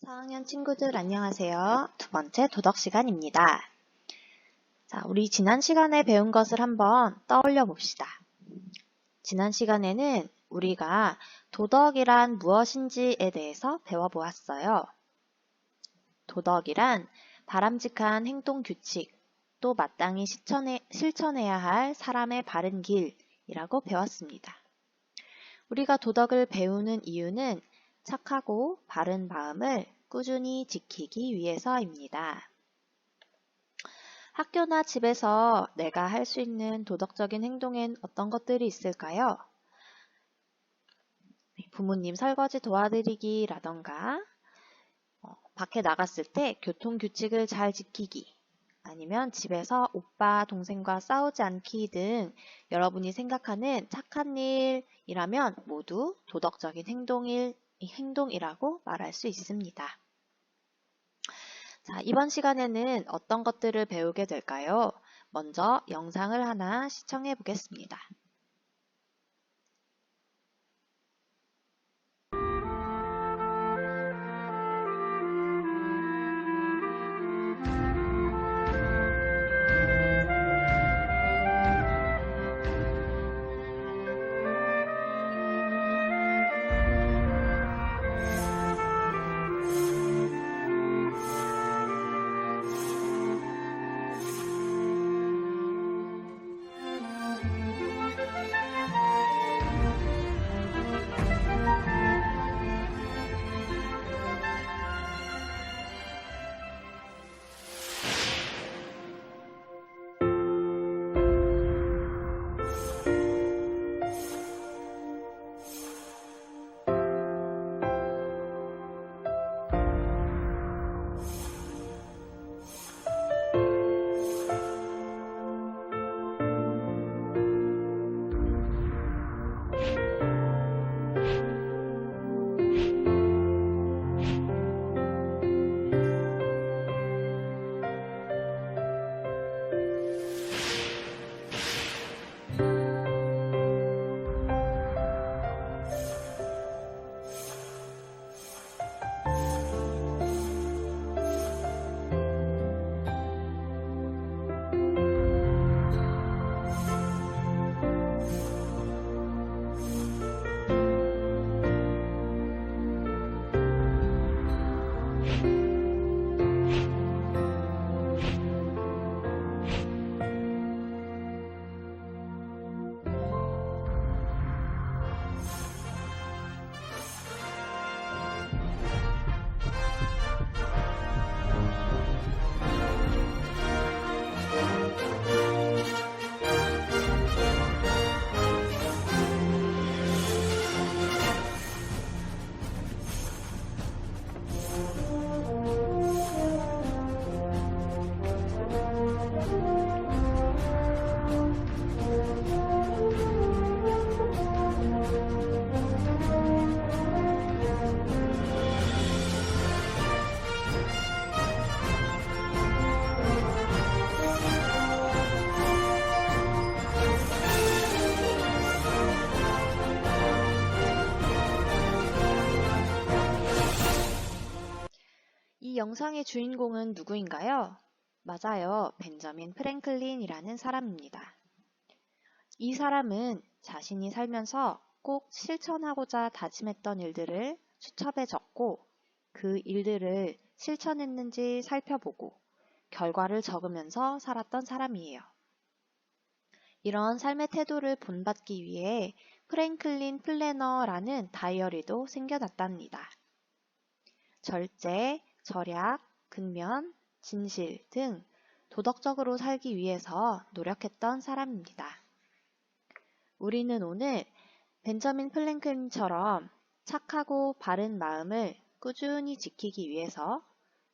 4학년 친구들 안녕하세요. 두 번째 도덕 시간입니다. 자, 우리 지난 시간에 배운 것을 한번 떠올려 봅시다. 지난 시간에는 우리가 도덕이란 무엇인지에 대해서 배워보았어요. 도덕이란 바람직한 행동 규칙, 또 마땅히 실천해야 할 사람의 바른 길이라고 배웠습니다. 우리가 도덕을 배우는 이유는 착하고 바른 마음을 꾸준히 지키기 위해서입니다. 학교나 집에서 내가 할 수 있는 도덕적인 행동엔 어떤 것들이 있을까요? 부모님 설거지 도와드리기라던가 밖에 나갔을 때 교통규칙을 잘 지키기, 아니면 집에서 오빠, 동생과 싸우지 않기 등 여러분이 생각하는 착한 일이라면 모두 도덕적인 행동이라고 말할 수 있습니다. 자, 이번 시간에는 어떤 것들을 배우게 될까요? 먼저 영상을 하나 시청해 보겠습니다. 이 영상의 주인공은 누구인가요? 맞아요. 벤저민 프랭클린이라는 사람입니다. 이 사람은 자신이 살면서 꼭 실천하고자 다짐했던 일들을 수첩에 적고 그 일들을 실천했는지 살펴보고 결과를 적으면서 살았던 사람이에요. 이런 삶의 태도를 본받기 위해 프랭클린 플래너라는 다이어리도 생겨났답니다. 절제, 절약, 근면, 진실 등 도덕적으로 살기 위해서 노력했던 사람입니다. 우리는 오늘 벤저민 프랭클린처럼 착하고 바른 마음을 꾸준히 지키기 위해서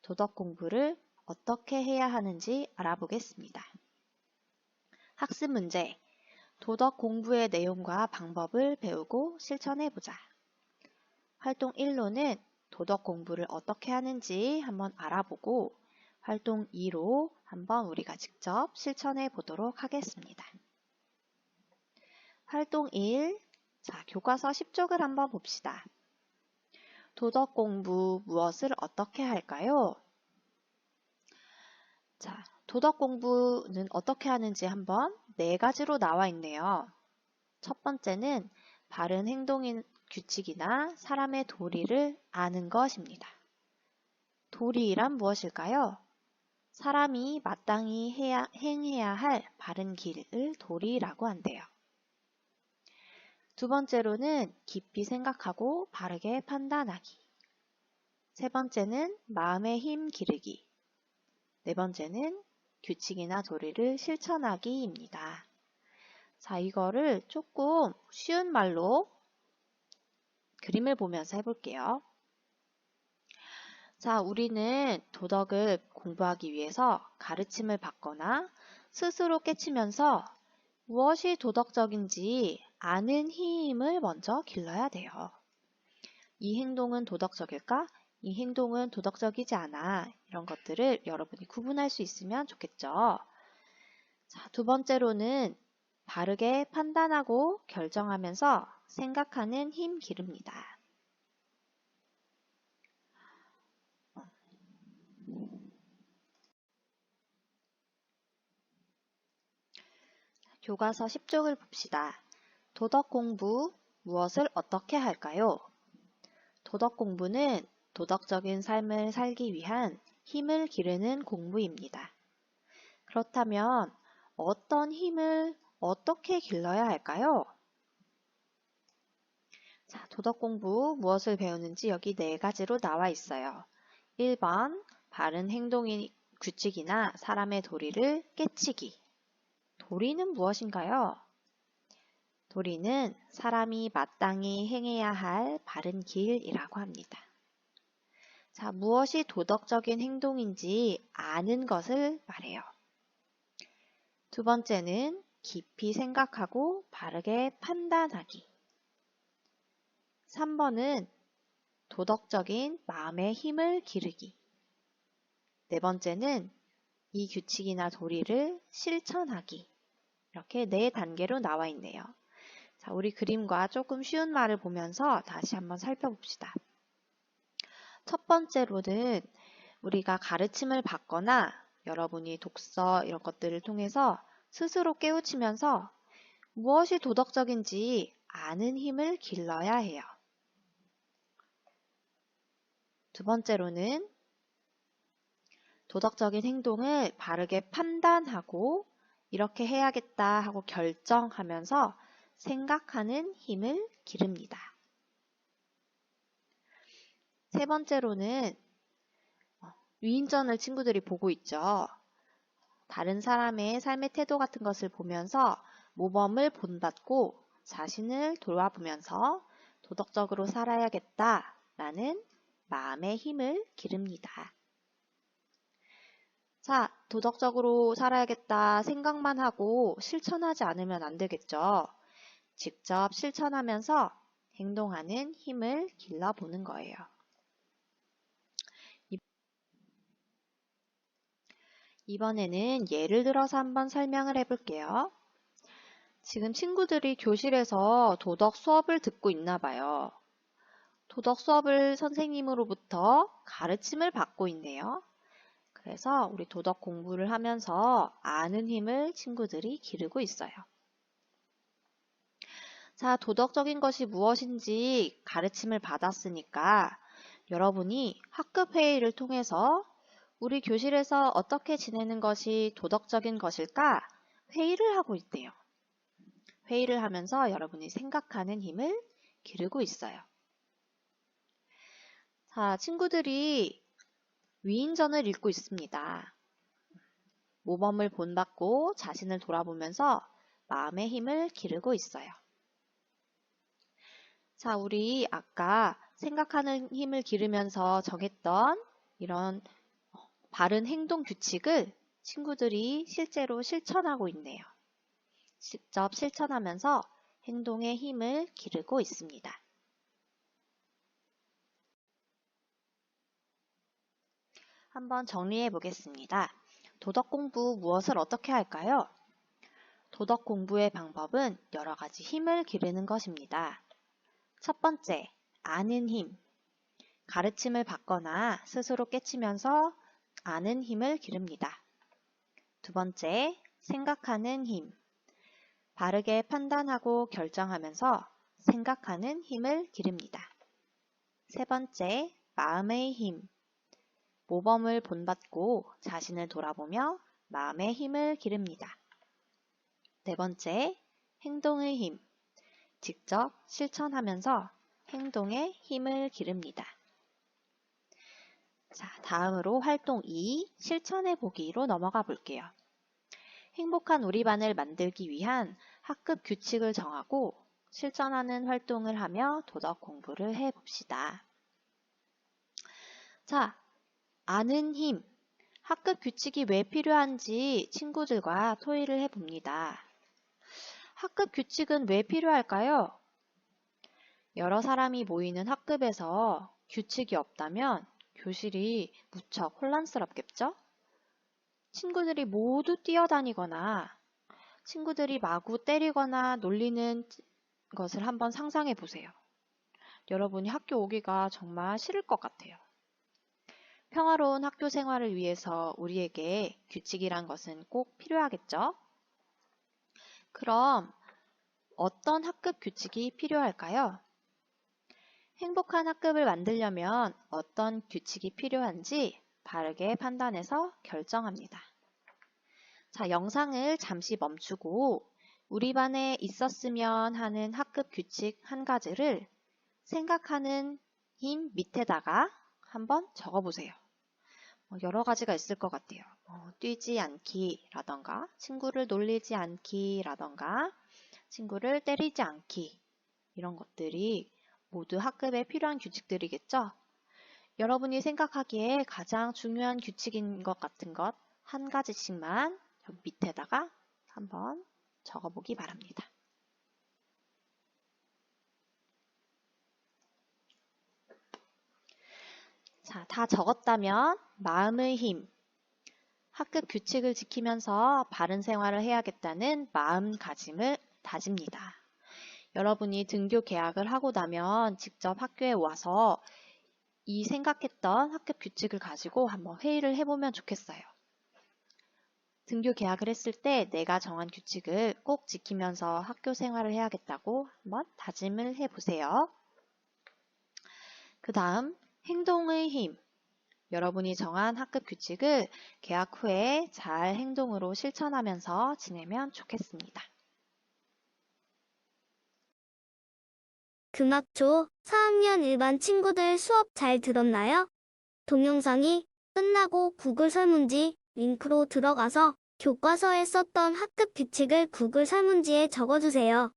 도덕 공부를 어떻게 해야 하는지 알아보겠습니다. 학습 문제, 도덕 공부의 내용과 방법을 배우고 실천해보자. 활동 1로는 도덕 공부를 어떻게 하는지 한번 알아보고 활동 2로 한번 우리가 직접 실천해 보도록 하겠습니다. 활동 1, 자, 교과서 10쪽을 한번 봅시다. 도덕 공부 무엇을 어떻게 할까요? 자, 도덕 공부는 어떻게 하는지 한번 4가지로 나와 있네요. 첫 번째는 바른 행동인 규칙이나 사람의 도리를 아는 것입니다. 도리란 무엇일까요? 사람이 마땅히 행해야 할 바른 길을 도리라고 한대요. 두 번째로는 깊이 생각하고 바르게 판단하기. 세 번째는 마음의 힘 기르기. 네 번째는 규칙이나 도리를 실천하기입니다. 자, 이거를 조금 쉬운 말로 그림을 보면서 해볼게요. 자, 우리는 도덕을 공부하기 위해서 가르침을 받거나 스스로 깨치면서 무엇이 도덕적인지 아는 힘을 먼저 길러야 돼요. 이 행동은 도덕적일까? 이 행동은 도덕적이지 않아. 이런 것들을 여러분이 구분할 수 있으면 좋겠죠. 자, 두 번째로는 바르게 판단하고 결정하면서 생각하는 힘 기릅니다. 교과서 10쪽을 봅시다. 도덕 공부, 무엇을 어떻게 할까요? 도덕 공부는 도덕적인 삶을 살기 위한 힘을 기르는 공부입니다. 그렇다면 어떤 힘을 어떻게 길러야 할까요? 자, 도덕 공부 무엇을 배우는지 여기 4가지로 나와 있어요. 1번, 바른 행동의 규칙이나 사람의 도리를 깨치기. 도리는 무엇인가요? 도리는 사람이 마땅히 행해야 할 바른 길이라고 합니다. 자, 무엇이 도덕적인 행동인지 아는 것을 말해요. 두 번째는 깊이 생각하고 바르게 판단하기. 3번은 도덕적인 마음의 힘을 기르기. 네 번째는 이 규칙이나 도리를 실천하기. 이렇게 4단계로 나와 있네요. 자, 우리 그림과 조금 쉬운 말을 보면서 다시 한번 살펴봅시다. 첫 번째로는 우리가 가르침을 받거나 여러분이 독서 이런 것들을 통해서 스스로 깨우치면서 무엇이 도덕적인지 아는 힘을 길러야 해요. 두 번째로는 도덕적인 행동을 바르게 판단하고 이렇게 해야겠다 하고 결정하면서 생각하는 힘을 기릅니다. 세 번째로는 위인전을 친구들이 보고 있죠. 다른 사람의 삶의 태도 같은 것을 보면서 모범을 본받고 자신을 돌아보면서 도덕적으로 살아야겠다라는 마음의 힘을 기릅니다. 자, 도덕적으로 살아야겠다 생각만 하고 실천하지 않으면 안 되겠죠. 직접 실천하면서 행동하는 힘을 길러보는 거예요. 이번에는 예를 들어서 한번 설명을 해볼게요. 지금 친구들이 교실에서 도덕 수업을 듣고 있나 봐요. 도덕 수업을 선생님으로부터 가르침을 받고 있네요. 그래서 우리 도덕 공부를 하면서 아는 힘을 친구들이 기르고 있어요. 자, 도덕적인 것이 무엇인지 가르침을 받았으니까 여러분이 학급 회의를 통해서 우리 교실에서 어떻게 지내는 것이 도덕적인 것일까? 회의를 하고 있대요. 회의를 하면서 여러분이 생각하는 힘을 기르고 있어요. 자, 친구들이 위인전을 읽고 있습니다. 모범을 본받고 자신을 돌아보면서 마음의 힘을 기르고 있어요. 자, 우리 아까 생각하는 힘을 기르면서 정했던 이런 바른 행동 규칙을 친구들이 실제로 실천하고 있네요. 직접 실천하면서 행동의 힘을 기르고 있습니다. 한번 정리해 보겠습니다. 도덕 공부 무엇을 어떻게 할까요? 도덕 공부의 방법은 여러 가지 힘을 기르는 것입니다. 첫 번째, 아는 힘. 가르침을 받거나 스스로 깨치면서 아는 힘을 기릅니다. 두 번째, 생각하는 힘. 바르게 판단하고 결정하면서 생각하는 힘을 기릅니다. 세 번째, 마음의 힘. 모범을 본받고 자신을 돌아보며 마음의 힘을 기릅니다. 네 번째, 행동의 힘. 직접 실천하면서 행동의 힘을 기릅니다. 자, 다음으로 활동 2, 실천해 보기로 넘어가 볼게요. 행복한 우리 반을 만들기 위한 학급 규칙을 정하고 실천하는 활동을 하며 도덕 공부를 해봅시다. 자, 아는 힘. 학급 규칙이 왜 필요한지 친구들과 토의를 해봅니다. 학급 규칙은 왜 필요할까요? 여러 사람이 모이는 학급에서 규칙이 없다면 교실이 무척 혼란스럽겠죠? 친구들이 모두 뛰어다니거나 친구들이 마구 때리거나 놀리는 것을 한번 상상해 보세요. 여러분이 학교 오기가 정말 싫을 것 같아요. 평화로운 학교 생활을 위해서 우리에게 규칙이란 것은 꼭 필요하겠죠? 그럼 어떤 학급 규칙이 필요할까요? 행복한 학급을 만들려면 어떤 규칙이 필요한지 바르게 판단해서 결정합니다. 자, 영상을 잠시 멈추고 우리 반에 있었으면 하는 학급 규칙 한 가지를 생각하는 힘 밑에다가 한번 적어보세요. 여러 가지가 있을 것 같아요. 뛰지 않기라던가 친구를 놀리지 않기라던가 친구를 때리지 않기 이런 것들이 모두 학급에 필요한 규칙들이겠죠? 여러분이 생각하기에 가장 중요한 규칙인 것 같은 것 한 가지씩만 밑에다가 한번 적어보기 바랍니다. 자, 다 적었다면 마음의 힘, 학급 규칙을 지키면서 바른 생활을 해야겠다는 마음가짐을 다집니다. 여러분이 등교 계약을 하고 나면 직접 학교에 와서 이 생각했던 학급 규칙을 가지고 한번 회의를 해보면 좋겠어요. 등교 계약을 했을 때 내가 정한 규칙을 꼭 지키면서 학교 생활을 해야겠다고 한번 다짐을 해보세요. 그 다음 행동의 힘. 여러분이 정한 학급 규칙을 개학 후에 잘 행동으로 실천하면서 지내면 좋겠습니다. 금학초 4학년 일반 친구들 수업 잘 들었나요? 동영상이 끝나고 구글 설문지 링크로 들어가서 교과서에 썼던 학급 규칙을 구글 설문지에 적어주세요.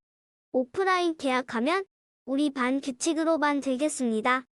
오프라인 개학하면 우리 반 규칙으로 만들겠습니다.